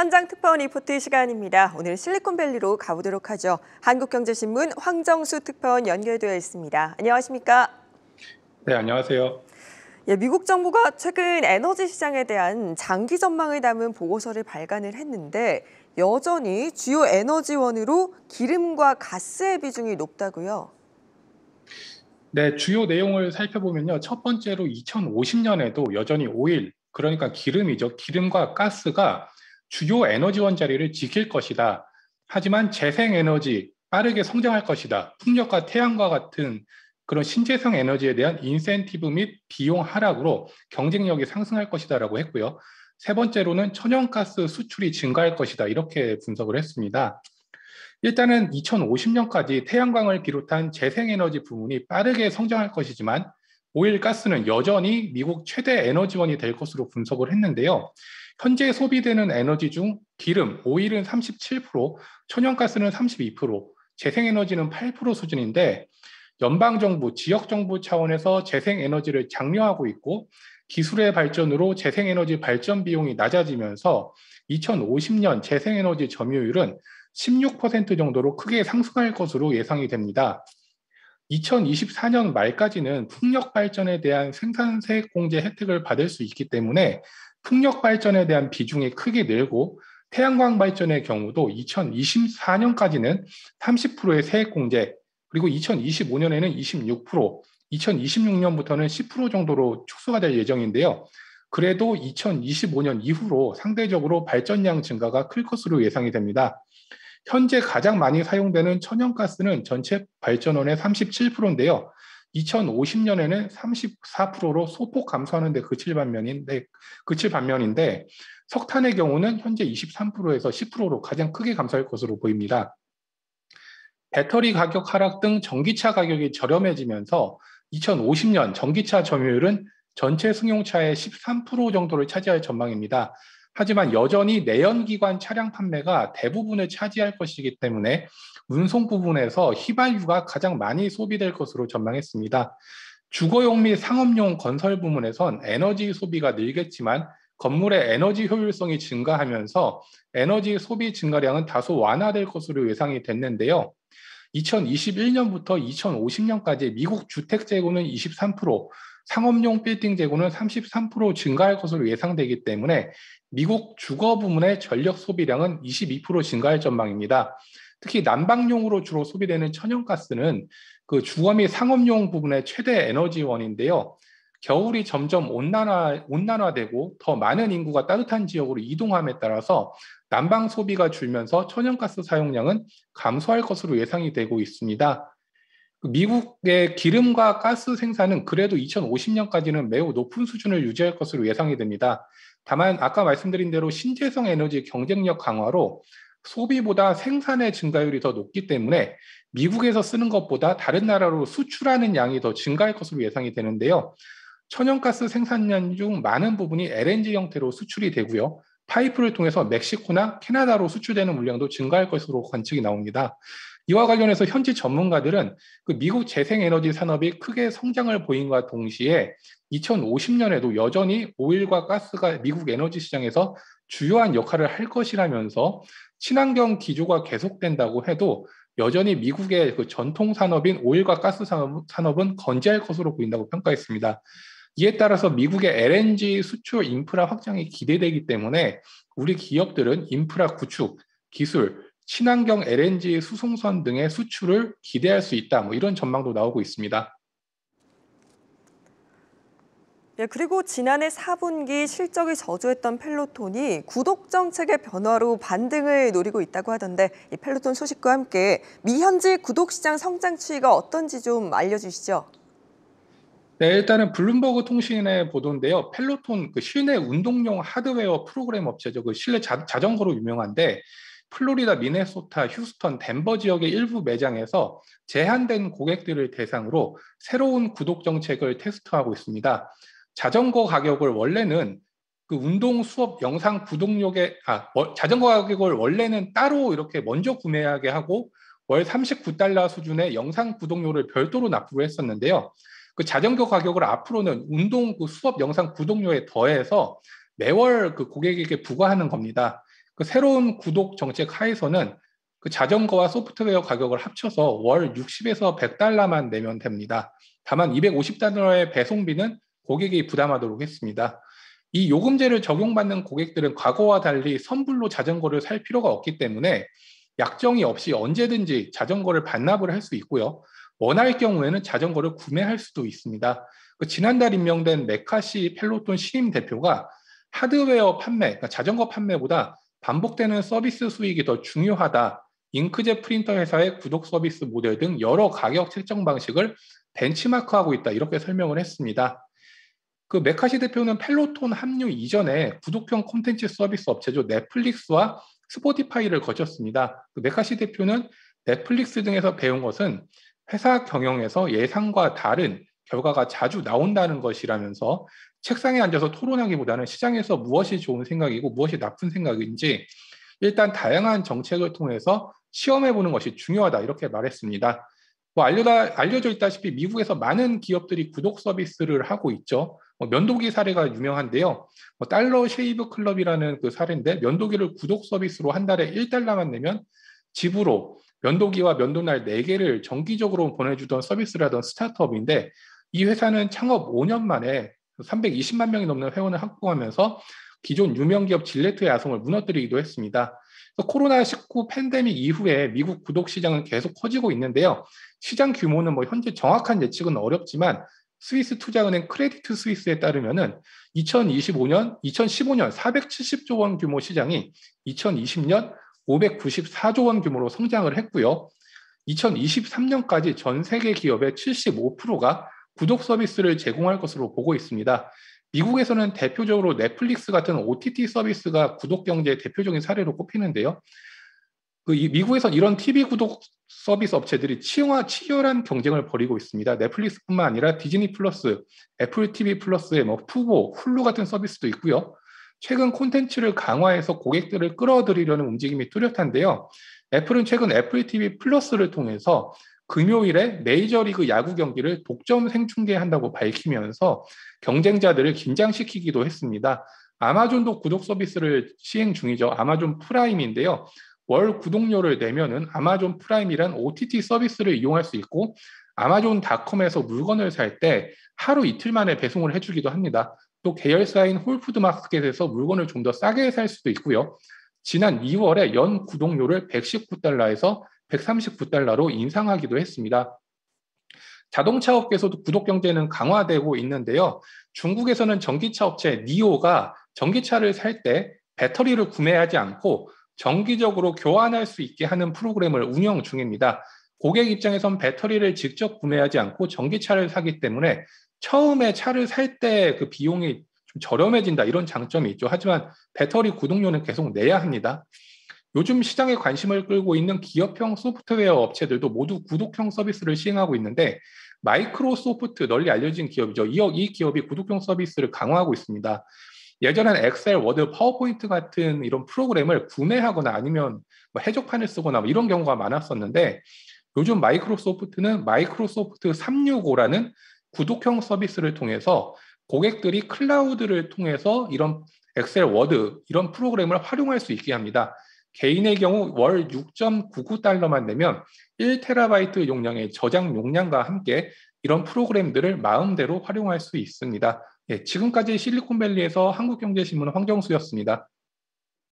현장 특파원 리포트 시간입니다. 오늘 실리콘밸리로 가보도록 하죠. 한국경제신문 황정수 특파원 연결되어 있습니다. 안녕하십니까? 네, 안녕하세요. 미국 정부가 최근 에너지 시장에 대한 장기 전망을 담은 보고서를 발간을 했는데 여전히 주요 에너지원으로 기름과 가스의 비중이 높다고요? 네, 주요 내용을 살펴보면요. 첫 번째로 2050년에도 여전히 오일, 그러니까 기름이죠. 기름과 가스가 주요 에너지원 자리를 지킬 것이다. 하지만 재생에너지 빠르게 성장할 것이다. 풍력과 태양과 같은 그런 신재생 에너지에 대한 인센티브 및 비용 하락으로 경쟁력이 상승할 것이다라고 했고요. 세 번째로는 천연가스 수출이 증가할 것이다. 이렇게 분석을 했습니다. 일단은 2050년까지 태양광을 비롯한 재생에너지 부문이 빠르게 성장할 것이지만 오일 가스는 여전히 미국 최대 에너지원이 될 것으로 분석을 했는데요. 현재 소비되는 에너지 중 기름, 오일은 37%, 천연가스는 32%, 재생에너지는 8% 수준인데 연방정부, 지역정부 차원에서 재생에너지를 장려하고 있고 기술의 발전으로 재생에너지 발전 비용이 낮아지면서 2050년 재생에너지 점유율은 16% 정도로 크게 상승할 것으로 예상이 됩니다. 2024년 말까지는 풍력 발전에 대한 생산세 공제 혜택을 받을 수 있기 때문에 풍력 발전에 대한 비중이 크게 늘고 태양광 발전의 경우도 2024년까지는 30%의 세액 공제, 그리고 2025년에는 26%, 2026년부터는 10% 정도로 축소가 될 예정인데요. 그래도 2025년 이후로 상대적으로 발전량 증가가 클 것으로 예상이 됩니다. 현재 가장 많이 사용되는 천연가스는 전체 발전원의 37%인데요. 2050년에는 34%로 소폭 감소하는 데 그칠 반면인데 석탄의 경우는 현재 23%에서 10%로 가장 크게 감소할 것으로 보입니다. 배터리 가격 하락 등 전기차 가격이 저렴해지면서 2050년 전기차 점유율은 전체 승용차의 13% 정도를 차지할 전망입니다. 하지만 여전히 내연기관 차량 판매가 대부분을 차지할 것이기 때문에 운송 부분에서 휘발유가 가장 많이 소비될 것으로 전망했습니다. 주거용 및 상업용 건설 부문에선 에너지 소비가 늘겠지만 건물의 에너지 효율성이 증가하면서 에너지 소비 증가량은 다소 완화될 것으로 예상이 됐는데요. 2021년부터 2050년까지 미국 주택 재고는 23%, 상업용 빌딩 재고는 33% 증가할 것으로 예상되기 때문에 미국 주거 부문의 전력 소비량은 22% 증가할 전망입니다. 특히 난방용으로 주로 소비되는 천연가스는 그 주거 및 상업용 부분의 최대 에너지원인데요. 겨울이 점점 온난화되고 더 많은 인구가 따뜻한 지역으로 이동함에 따라서 난방 소비가 줄면서 천연가스 사용량은 감소할 것으로 예상이 되고 있습니다. 미국의 기름과 가스 생산은 그래도 2050년까지는 매우 높은 수준을 유지할 것으로 예상이 됩니다. 다만 아까 말씀드린 대로 신재생 에너지 경쟁력 강화로 소비보다 생산의 증가율이 더 높기 때문에 미국에서 쓰는 것보다 다른 나라로 수출하는 양이 더 증가할 것으로 예상이 되는데요. 천연가스 생산량 중 많은 부분이 LNG 형태로 수출이 되고요. 파이프를 통해서 멕시코나 캐나다로 수출되는 물량도 증가할 것으로 관측이 나옵니다. 이와 관련해서 현지 전문가들은 그 미국 재생에너지 산업이 크게 성장을 보인과 동시에 2050년에도 여전히 오일과 가스가 미국 에너지 시장에서 주요한 역할을 할 것이라면서 친환경 기조가 계속된다고 해도 여전히 미국의 그 전통 산업인 오일과 가스 산업은 건재할 것으로 보인다고 평가했습니다. 이에 따라서 미국의 LNG 수출 인프라 확장이 기대되기 때문에 우리 기업들은 인프라 구축, 기술, 친환경 LNG 수송선 등의 수출을 기대할 수 있다. 이런 전망도 나오고 있습니다. 그리고 지난해 4분기 실적이 저조했던 펠로톤이 구독 정책의 변화로 반등을 노리고 있다고 하던데 이 펠로톤 소식과 함께 미현지 구독 시장 성장 추이가 어떤지 좀 알려주시죠. 네, 일단은 블룸버그 통신의 보도인데요. 펠로톤 그 실내 운동용 하드웨어 프로그램 업체죠. 그 실내 자전거로 유명한데 플로리다, 미네소타, 휴스턴, 덴버 지역의 일부 매장에서 제한된 고객들을 대상으로 새로운 구독 정책을 테스트하고 있습니다. 자전거 가격을 원래는 그 운동 수업 영상 구독료에 자전거 가격을 원래는 따로 이렇게 먼저 구매하게 하고 월 39달러 수준의 영상 구독료를 별도로 납부를 했었는데요. 그 자전거 가격을 앞으로는 운동 그 수업 영상 구독료에 더해서 매월 그 고객에게 부과하는 겁니다. 그 새로운 구독 정책 하에서는 그 자전거와 소프트웨어 가격을 합쳐서 월 60에서 100달러만 내면 됩니다. 다만 250달러의 배송비는 고객이 부담하도록 했습니다. 이 요금제를 적용받는 고객들은 과거와 달리 선불로 자전거를 살 필요가 없기 때문에 약정이 없이 언제든지 자전거를 반납을 할 수 있고요. 원할 경우에는 자전거를 구매할 수도 있습니다. 지난달 임명된 메카시 펠로톤 신임 대표가 하드웨어 판매, 그러니까 자전거 판매보다 반복되는 서비스 수익이 더 중요하다. 잉크젯 프린터 회사의 구독 서비스 모델 등 여러 가격 책정 방식을 벤치마크하고 있다. 이렇게 설명을 했습니다. 그 메카시 대표는 펠로톤 합류 이전에 구독형 콘텐츠 서비스 업체죠. 넷플릭스와 스포티파이를 거쳤습니다. 그 메카시 대표는 넷플릭스 등에서 배운 것은 회사 경영에서 예상과 다른 결과가 자주 나온다는 것이라면서 책상에 앉아서 토론하기보다는 시장에서 무엇이 좋은 생각이고 무엇이 나쁜 생각인지 일단 다양한 정책을 통해서 시험해보는 것이 중요하다 이렇게 말했습니다. 알려져 있다시피 미국에서 많은 기업들이 구독 서비스를 하고 있죠. 면도기 사례가 유명한데요. 달러 쉐이브 클럽이라는 그 사례인데 면도기를 구독 서비스로 한 달에 1달러만 내면 집으로 면도기와 면도날 4개를 정기적으로 보내주던 서비스를 하던 스타트업인데 이 회사는 창업 5년 만에 320만 명이 넘는 회원을 확보하면서 기존 유명 기업 질레트의 야성을 무너뜨리기도 했습니다. 코로나19 팬데믹 이후에 미국 구독 시장은 계속 커지고 있는데요. 시장 규모는 현재 정확한 예측은 어렵지만 스위스 투자은행 크레디트 스위스에 따르면은 2015년 470조 원 규모 시장이 2020년 594조 원 규모로 성장을 했고요. 2023년까지 전 세계 기업의 75%가 구독 서비스를 제공할 것으로 보고 있습니다. 미국에서는 대표적으로 넷플릭스 같은 OTT 서비스가 구독 경제의 대표적인 사례로 꼽히는데요. 미국에선 이런 TV 구독 서비스 업체들이 치열한 경쟁을 벌이고 있습니다. 넷플릭스뿐만 아니라 디즈니 플러스, 애플 TV 플러스의 푸보, 훌루 같은 서비스도 있고요. 최근 콘텐츠를 강화해서 고객들을 끌어들이려는 움직임이 뚜렷한데요. 애플은 최근 애플 TV 플러스를 통해서 금요일에 메이저리그 야구 경기를 독점 생중계한다고 밝히면서 경쟁자들을 긴장시키기도 했습니다. 아마존도 구독 서비스를 시행 중이죠. 아마존 프라임인데요. 월 구독료를 내면은 아마존 프라임이란 OTT 서비스를 이용할 수 있고 아마존닷컴에서 물건을 살 때 하루 이틀 만에 배송을 해주기도 합니다. 또 계열사인 홀푸드마켓에서 물건을 좀 더 싸게 살 수도 있고요. 지난 2월에 연 구독료를 119달러에서 139달러로 인상하기도 했습니다. 자동차 업계에서도 구독 경제는 강화되고 있는데요. 중국에서는 전기차 업체 니오가 전기차를 살 때 배터리를 구매하지 않고 정기적으로 교환할 수 있게 하는 프로그램을 운영 중입니다. 고객 입장에선 배터리를 직접 구매하지 않고 전기차를 사기 때문에 처음에 차를 살 때 그 비용이 좀 저렴해진다 이런 장점이 있죠. 하지만 배터리 구독료는 계속 내야 합니다. 요즘 시장에 관심을 끌고 있는 기업형 소프트웨어 업체들도 모두 구독형 서비스를 시행하고 있는데 마이크로소프트 널리 알려진 기업이죠. 이 기업이 구독형 서비스를 강화하고 있습니다. 예전엔 엑셀, 워드, 파워포인트 같은 이런 프로그램을 구매하거나 아니면 해적판을 쓰거나 이런 경우가 많았었는데 요즘 마이크로소프트는 마이크로소프트 365라는 구독형 서비스를 통해서 고객들이 클라우드를 통해서 이런 엑셀, 워드 이런 프로그램을 활용할 수 있게 합니다. 개인의 경우 월 6.99달러만 내면 1테라바이트 용량의 저장 용량과 함께 이런 프로그램들을 마음대로 활용할 수 있습니다. 예, 지금까지 실리콘밸리에서 한국경제신문 황정수였습니다.